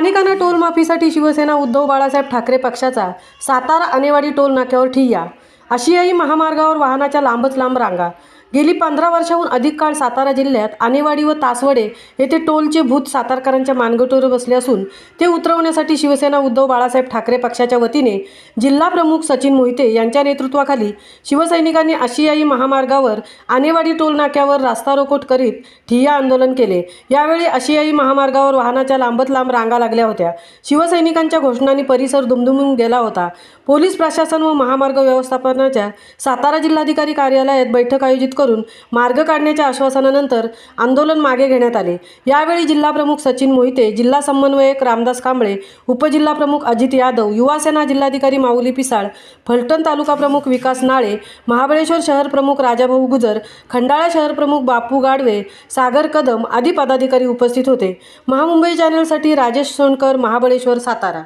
स्थानिकांना टोल माफीसाठी शिवसेना उद्धव बाळासाहेब ठाकरे पक्षाचा सातारा आणेवाडी टोल नाक्यावर ठिय्या। आशियाई महामार्गावर वाहनाच्या लांबच लांब रांगा। गेली 15 वर्षांहून अधिक काळ सातारा जिल्ह्यात आणेवाडी व तासवडे येथे टोलचे भूत सातारकरांच्या मानगटोवर बसले असून ते उतरवण्यासाठी शिवसेना उद्धव बाळासाहेब ठाकरे पक्षाच्या वतीने जिल्हा प्रमुख सचिन मोहिते यांच्या नेतृत्वाखाली शिवसैनिकांनी आशियाई महामार्गावर आणेवाडी टोल नाक्यावर रास्ता रोको करीत ठिय्या आंदोलन केले। यावेळी आशियाई महामार्गावर वाहनाच्या लांबच लांब रांगा लागल्या होत्या। शिवसैनिकांच्या घोषणांनी परिसर दुमदुमून गेला होता। पोलीस प्रशासन व महामार्ग व्यवस्थापनाच्या सातारा जिल्हाधिकारी कार्यालयात बैठक आयोजित करून मार्ग काढण्याच्या आश्वासनानंतर आंदोलन मागे घेण्यात आले। यावेळी जिल्हा प्रमुख सचिन मोहिते, जिल्हा समन्वयक रामदास कांबळे, उपजिल्हा प्रमुख अजित यादव, युवा सेना जिल्हाधिकारी माऊली पिसाळ, फलटण तालुका प्रमुख विकास नाळे, महाबळेश्वर शहर प्रमुख राजाभाऊ गुजर, खंडाळा शहर प्रमुख बापू गाडवे, सागर कदम आदी पदाधिकारी उपस्थित होते। महामुंबई चॅनलसाठी राजेश सोनकर, महाबळेश्वर, सातारा।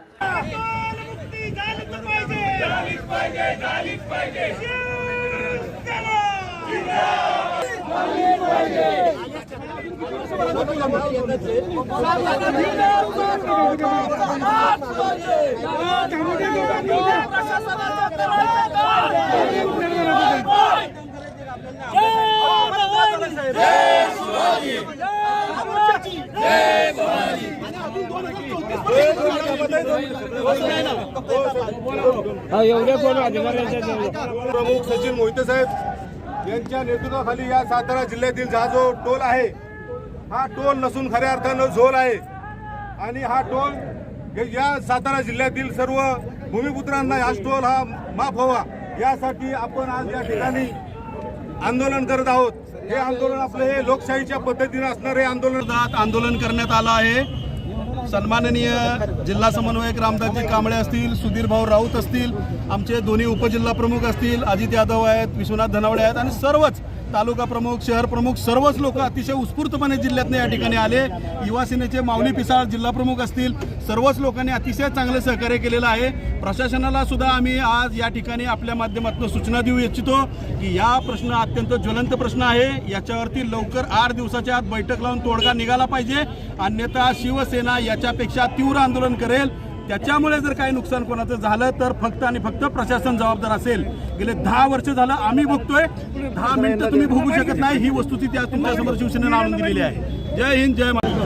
प्रमुख सचिन मोहिते साहेब यांच्या नेतृत्वाखाली या सातारा जिल्ह्यातील हा जो टोल आहे हा टोल नसून खऱ्या अर्थानं झोल आहे आणि हा टोल या सातारा जिल्ह्यातील सर्व भूमिपुत्रांना हा टोल हा माफ व्हावा यासाठी आपण आज या ठिकाणी आंदोलन करत आहोत। हे आंदोलन आपले हे लोकशाहीच्या पद्धतीने असणारे आंदोलन करण्यात आलं आहे। सन्माननीय जिल्हा समन्वयक रामदासजी कांबळे असतील, सुधीर भाऊ राऊत असतील, आमचे दोन्ही उपजिल्हा प्रमुख असतील, अजित यादव आहेत, विश्वनाथ धनावडे आहेत आणि सर्वच तालुका प्रमुख, शहर प्रमुख सर्वच लोक अतिशय उत्स्फूर्तपणे जिल्ह्यातून या ठिकाणी आले। युवा सेनेचे माऊली पिसाळ जिल्हा प्रमुख असतील, सर्वच लोकांनी अतिशय चांगले सहकार्य केलेलं आहे। प्रशासनाला सुद्धा आम्ही आज या ठिकाणी आपल्या माध्यमातून सूचना देऊ इच्छितो की या प्रश्न अत्यंत ज्वलंत प्रश्न आहे, याच्यावरती लवकर 8 दिवसाच्या आत बैठक लावून तोडगा निघाला पाहिजे, अन्यथा शिवसेना याच्यापेक्षा तीव्र आंदोलन करेल। त्याच्यामुळे जर काही नुकसान कोणाचं झालं तर फक्त आणि फक्त प्रशासन जबाबदार असेल। गेले 10 वर्ष झालं आम्ही भोगतोय, 10 मिनिटं तुम्ही भोगू शकत नाही, ही वस्तुस्थिती आज तुमच्यासमोर शिवसेनेने आणून दिलेली आहे। जय हिंद, जय महाराष्ट्र।